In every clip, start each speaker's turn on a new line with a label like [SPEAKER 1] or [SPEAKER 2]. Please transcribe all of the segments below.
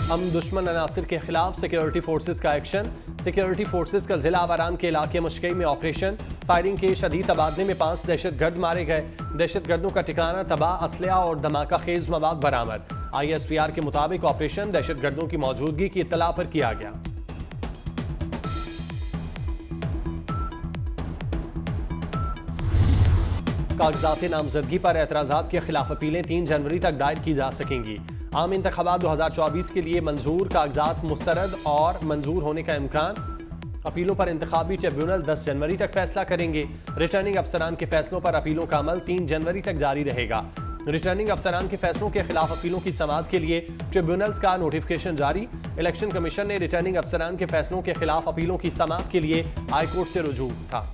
[SPEAKER 1] हम दुश्मन अनासिर के खिलाफ सिक्योरिटी फोर्सेस का एक्शन। सिक्योरिटी फोर्सेस का जिला आवारान के इलाके मुश्किल में ऑपरेशन। फायरिंग के शदीद तबादले में 5 दहशतगर्द मारे गए। दहशतगर्दों का ठिकाना तबाह, असलहा और धमाका खेज मवाद बरामद। ISPR के मुताबिक ऑपरेशन दहशतगर्दों की मौजूदगी की इत्तला पर किया गया। कागजात नामजदगी पर एतराज़ात के खिलाफ अपीलें 3 जनवरी तक दायर की जा सकेंगी। आम इंतखाबात 2024 के लिए मंजूर कागजात मुस्तरद और मंजूर होने का इम्कान। अपीलों पर इंतखाबी ट्रिब्यूनल 10 जनवरी तक फैसला करेंगे। रिटर्निंग अफसरान के फैसलों पर अपीलों का अमल 3 जनवरी तक जारी रहेगा। रिटर्निंग अफसरान के फैसलों के खिलाफ अपीलों की समाअत के लिए ट्रिब्यूनल्स का नोटिफिकेशन जारी। इलेक्शन कमीशन ने रिटर्निंग अफसरान के फैसलों के खिलाफ अपीलों की समाअत के लिए हाईकोर्ट से रुजू था।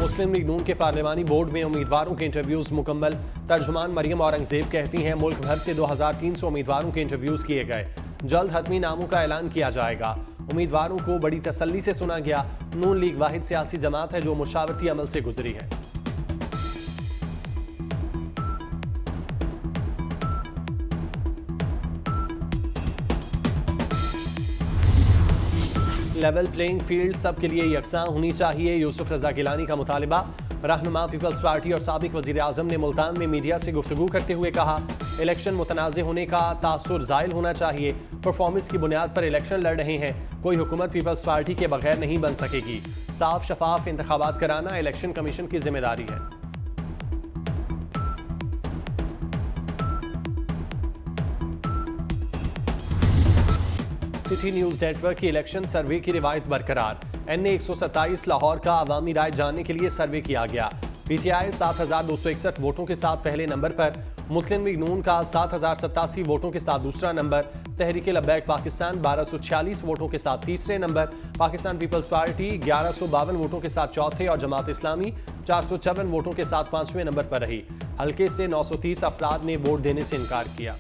[SPEAKER 1] मुस्लिम लीग नून के पार्लिमानी बोर्ड में उम्मीदवारों के इंटरव्यूज मुकम्मल। तर्जुमान मरियम औरंगजेब कहती हैं मुल्क भर से 2300 उम्मीदवारों के इंटरव्यूज किए गए। जल्द हतमी नामों का ऐलान किया जाएगा। उम्मीदवारों को बड़ी तसल्ली से सुना गया। नून लीग वाहिद सियासी जमात है जो मुशावरती अमल से गुजरी है। लेवल प्लेइंग फील्ड सब के लिए यकसां होनी चाहिए, यूसुफ रजा गिलानी का मुतालबा। रहनुमा पीपल्स पार्टी और साबिक वजीर आजम ने मुल्तान में मीडिया से गुफ्तगू करते हुए कहा, इलेक्शन मुतनाज़ होने का तासुर ज़ायल होना चाहिए। परफॉर्मेंस की बुनियाद पर इलेक्शन लड़ रहे हैं, कोई हुकूमत पीपल्स पार्टी के बगैर नहीं बन सकेगी। साफ शफाफ इंतखाबात कराना इलेक्शन कमीशन की जिम्मेदारी है। सिटी न्यूज नेटवर्क की इलेक्शन सर्वे की रिवायत बरकरार। NA 127 लाहौर का अवामी राय जानने के लिए सर्वे किया गया। PTI 7261 वोटों के साथ पहले नंबर पर, मुस्लिम लीग नून का 7087 वोटों के साथ दूसरा नंबर, तहरीक लब्बैक पाकिस्तान 1246 वोटों के साथ तीसरे नंबर, पाकिस्तान पीपल्स पार्टी 1152 वोटों के साथ चौथे और जमात इस्लामी 454 वोटों के साथ 5वें नंबर पर रही। हल्के से 930 अफराद ने वोट देने से इनकार किया।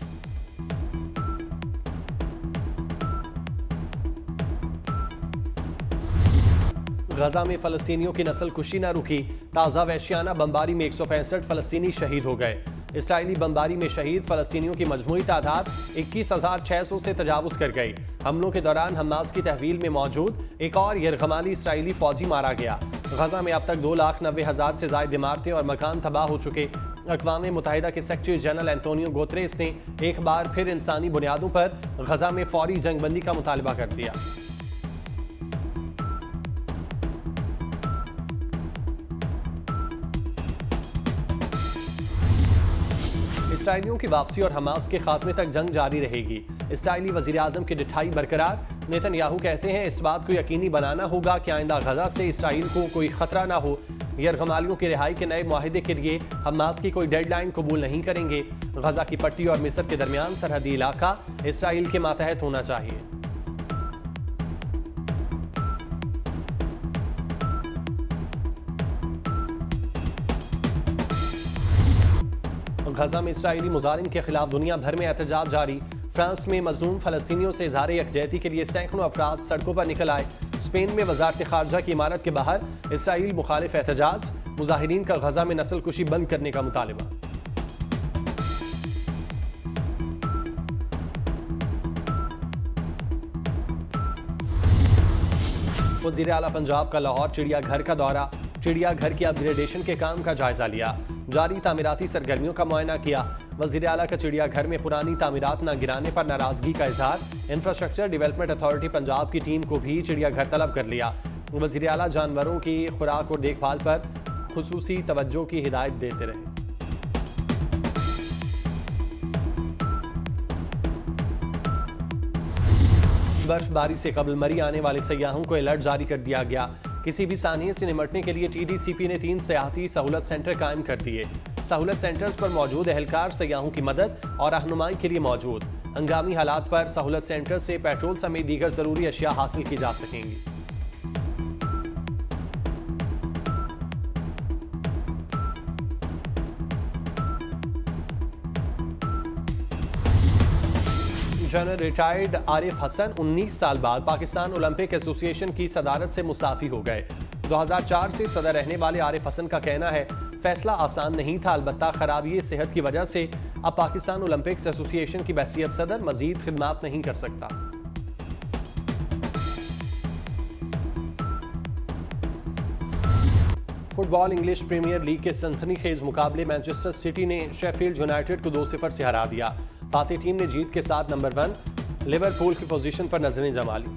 [SPEAKER 1] गजा में फलस्तीनियों की नस्ल कुशी न रुकी। ताज़ा वहशियाना बमबारी में 165 फलस्तीनी शहीद हो गए। इसराइली बमबारी में शहीद फलस्तीनियों की मजमूई तादाद 21,600 से तजावुज कर गई। हमलों के दौरान हमास की तहवील में मौजूद एक और यरगमाली इसराइली फौजी मारा गया। गजा में अब तक 2,90,000 से ज्यादा इमारतें और मकान तबाह हो चुके। अक़वाम मुत्तहिदा के सेक्रेटरी जनरल एंटोनियो गुतेरेस ने एक बार फिर इंसानी बुनियादों पर गजा में फौरी जंगबंदी का मुतालबा कर दिया। इसराइलियों की वापसी और हमास के खात्मे तक जंग जारी रहेगी। इसराइली वजीर आजम की डिठाई बरकरार। नेतन्याहू कहते हैं इस बात को यकीनी बनाना होगा कि आइंदा गजा से इसराइल को कोई खतरा ना हो। यरगमालियों की रिहाई के नए मुआहिदे के लिए हमास की कोई डेडलाइन कबूल नहीं करेंगे। गजा की पट्टी और मिस्र के दरमियान सरहदी इलाका इसराइल के मातहत होना चाहिए। गजा में इसराइली मुजालिम के खिलाफ दुनिया भर में एहतजाज जारी। फ्रांस में मजलूम फलस्तीनियों से इजहार यकजहती के लिए सैकड़ों अफराद सड़कों पर निकल आए। स्पेन में वजारत खारजा की इमारत के बाहर इसराइल मुखालिफ एहतजाज। मुजाहिरीन का गजा में नस्ल कुशी बंद करने का मुतालबा। वज़ीर आला पंजाब का लाहौर चिड़ियाघर का दौरा। चिड़ियाघर की अपग्रेडेशन के काम का जायजा लिया। जारी तामीराती सरगर्मियों का मुआयना किया। वज़ीर आला का चिड़ियाघर में पुरानी तामीरात न गिराने पर नाराजगी का इजहार। इंफ्रास्ट्रक्चर डेवलपमेंट अथॉरिटी पंजाब की टीम को भी चिड़ियाघर तलब कर लिया। वज़ीर आला जानवरों की खुराक और देखभाल पर खुसूसी तवज्जो की हिदायत देते रहे। बर्फबारी से कबल मरी आने वाले सयाहों को अलर्ट जारी कर दिया गया। किसी भी सानिये से निमटने के लिए TDCP ने 3 सयाहती सहूलत सेंटर कायम कर दिए। सहूलत सेंटर्स पर मौजूद एहलकार सयाहों की मदद और रहनुमाई के लिए मौजूद। हंगामी हालात पर सहूलत सेंटर से पेट्रोल समेत दीगर जरूरी अशिया हासिल की जा सकेंगी। जनरल रिटायर्ड आरिफ हसन 19 साल बाद पाकिस्तान ओलंपिक एसोसिएशन की सदारत से मुसाफी हो गए। 2004 से सदर रहने वाले आरिफ हसन का कहना है फैसला आसान नहीं था, अलबत्ता खराबी सेहत की वजह से अब पाकिस्तान ओलंपिक्स एसोसिएशन की बहसियत सदर मजीद खिदमात नहीं कर सकता। फुटबॉल इंग्लिश प्रीमियर लीग के सनसनीखेज मुकाबले मैनचेस्टर सिटी ने शेफील्ड यूनाइटेड को 2-0 से हरा दिया। फातेह टीम ने जीत के साथ नंबर 1 लिवरपूल की पोजीशन पर नजरें जमा ली।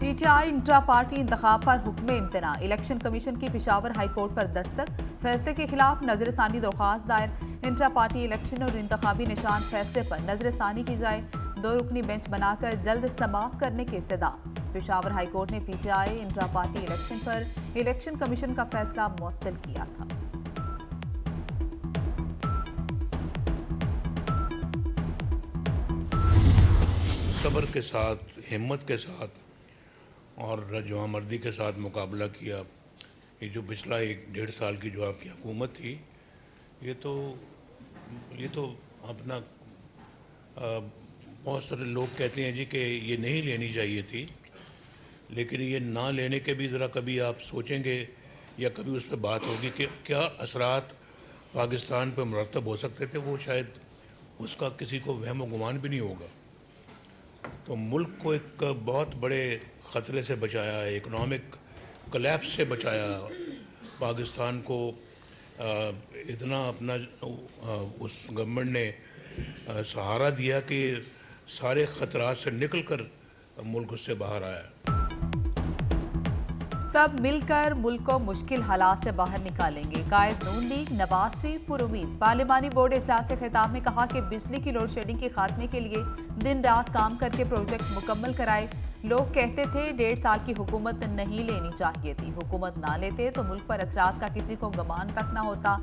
[SPEAKER 2] पीटीआई इंट्रा पार्टी इंतखाब पर हुक्म इम्तना, इलेक्शन कमीशन की पेशावर हाई कोर्ट पर दस्तक, फैसले के खिलाफ नजरसानी दरख्वास्त दायर। इंट्रा पार्टी इलेक्शन और इंतखाबी निशान फैसले पर नजरसानी की जाए, 2 रुकनी बेंच बनाकर जल्द समाप्त करने की इस्तदा। पेशावर हाई कोर्ट ने पीटीआई इंट्रा पार्टी इलेक्शन पर इलेक्शन कमीशन का फैसला मुअत्तल किया था।
[SPEAKER 3] सब्र के साथ, हिम्मत के साथ और जवामर्दी के साथ मुकाबला किया। ये जो पिछला 1-1.5 साल की जो आपकी हुकूमत थी, ये तो अपना बहुत सारे लोग कहते हैं जी कि ये नहीं लेनी चाहिए थी, लेकिन ये ना लेने के भी ज़रा कभी आप सोचेंगे या कभी उस पर बात होगी कि क्या असरात पाकिस्तान पर मुरतब हो सकते थे, वो शायद उसका किसी को वहम व गुमान भी नहीं होगा। तो मुल्क को एक बहुत बड़े ख़तरे से बचाया, इकनॉमिक कोलैप्स से बचाया, पाकिस्तान को इतना अपना उस गवर्नमेंट ने सहारा दिया कि सारे ख़तरात से निकल कर मुल्क उससे बाहर आया।
[SPEAKER 2] सब मिलकर मुल्क को मुश्किल हालात से बाहर निकालेंगे, कायद नून लीग नवाज शरीफ पुरुमीद। पार्लिमानी बोर्ड इजलास से खिताब में कहा कि बिजली की लोड शेडिंग के खात्मे के लिए दिन रात काम करके प्रोजेक्ट मुकम्मल कराए। लोग कहते थे 1.5 साल की हुकूमत नहीं लेनी चाहिए थी, हुकूमत ना लेते तो मुल्क पर असरात का किसी को गमान तक ना होता।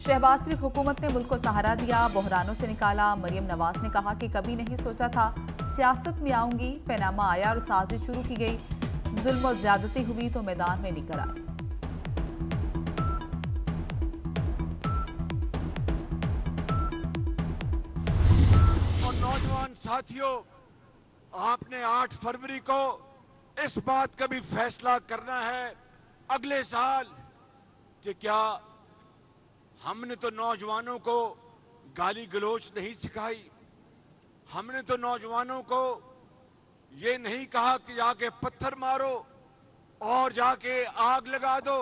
[SPEAKER 2] शहबाज शरीफ हुकूमत ने मुल्क को सहारा दिया, बहरानों से निकाला। मरियम नवाज ने कहा कि कभी नहीं सोचा था सियासत में आऊंगी, पैनामा आया और साजिश शुरू की गई, जुल्म और ज्यादती हुई तो मैदान में निकल आए।
[SPEAKER 4] और नौजवान साथियों, आपने 8 फरवरी को इस बात का भी फैसला करना है अगले साल कि क्या हमने तो नौजवानों को गाली गलोच नहीं सिखाई, हमने तो नौजवानों को ये नहीं कहा कि जाके पत्थर मारो और जाके आग लगा दो।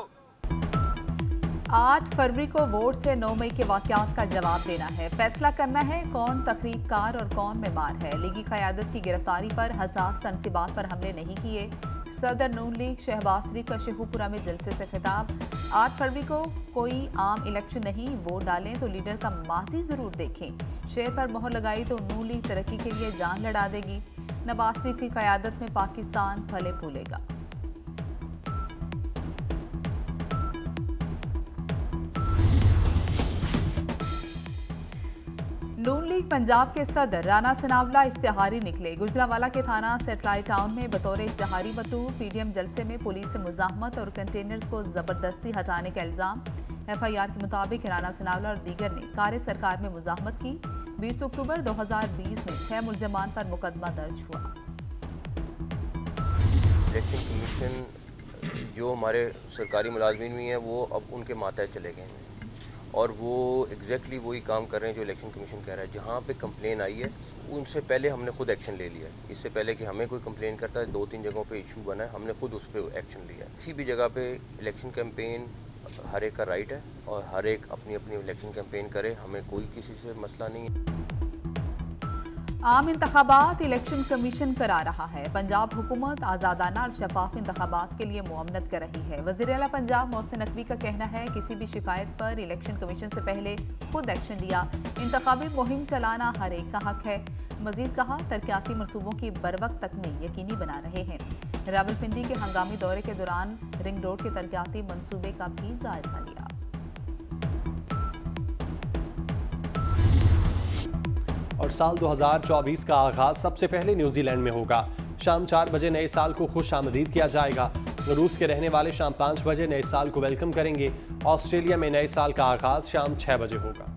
[SPEAKER 2] 8 फरवरी को वोट से 9 मई के वाकयात का जवाब देना है, फैसला करना है कौन तकरीबकार और कौन बीमार है। लीगी क़यादत की गिरफ्तारी पर हसास तनसीबात पर हमले नहीं किए। सदर नून लीग शहबाज शरीफ का शेखुपुरा में जलसे से खिताब। 8 फरवरी को कोई आम इलेक्शन नहीं, वोट डालें तो लीडर का माजी जरूर देखें। शेर पर मोहर लगाई तो नून लीग तरक्की के लिए जान लड़ा देगी। नवाज शरीफ की क़यादत में पाकिस्तान फले फूलेगा। नून लीग पंजाब के सदर राना सनावला इश्तिहारी निकले। गुजरांवाला के थाना सेटेलाइट टाउन में बतौर इश्तिहारी बतूर। पीडीएम जलसे में पुलिस से मुजाहमत और कंटेनर्स को जबरदस्ती हटाने का इल्जाम। एफआईआर के मुताबिक राना सनावला और दीगर ने कार्य सरकार में मुजाहमत की। 20 अक्टूबर 2020 में 6 मुलजमान पर मुकदमा दर्ज हुआ।
[SPEAKER 5] इलेक्शन कमीशन जो हमारे सरकारी मुलाजमीन भी हैं वो अब उनके मातहत चले गए हैं और वो एग्जैक्टली वही काम कर रहे हैं जो इलेक्शन कमीशन कह रहा है। जहाँ पे कंप्लेन आई है उनसे पहले हमने खुद एक्शन ले लिया है। इससे पहले कि हमें कोई कंप्लेन करता है 2-3 जगहों पे इशू बना है, हमने खुद उस पर एक्शन लिया है। किसी भी जगह पे इलेक्शन कैंपेन हर एक का राइट है और हर एक अपनी अपनी इलेक्शन कैंपेन करे, हमें कोई किसी से मसला नहीं है।
[SPEAKER 2] आम इंतखाबात इलेक्शन कमीशन करा रहा है। पंजाब हुकूमत आज़ादाना और शफाफ इंतखाबात के लिए मुआवनत कर रही है। वज़ीर आला पंजाब मोहसिन नकवी का कहना है किसी भी शिकायत पर इलेक्शन कमीशन से पहले खुद एक्शन लिया। इंतखाबी मुहिम चलाना हर एक का हक है। मजीद कहा तरक्याती मनसूबों की बरवक्त तकमील यकीनी बना रहे हैं। रावलपिंडी के हंगामी दौरे के दौरान रिंग रोड के तरक्याती मनसूबे का भी जायजा लिया।
[SPEAKER 1] और साल 2024 का आगाज सबसे पहले न्यूजीलैंड में होगा। शाम 4 बजे नए साल को खुश आमदीद किया जाएगा। रूस के रहने वाले शाम 5 बजे नए साल को वेलकम करेंगे। ऑस्ट्रेलिया में नए साल का आगाज शाम 6 बजे होगा।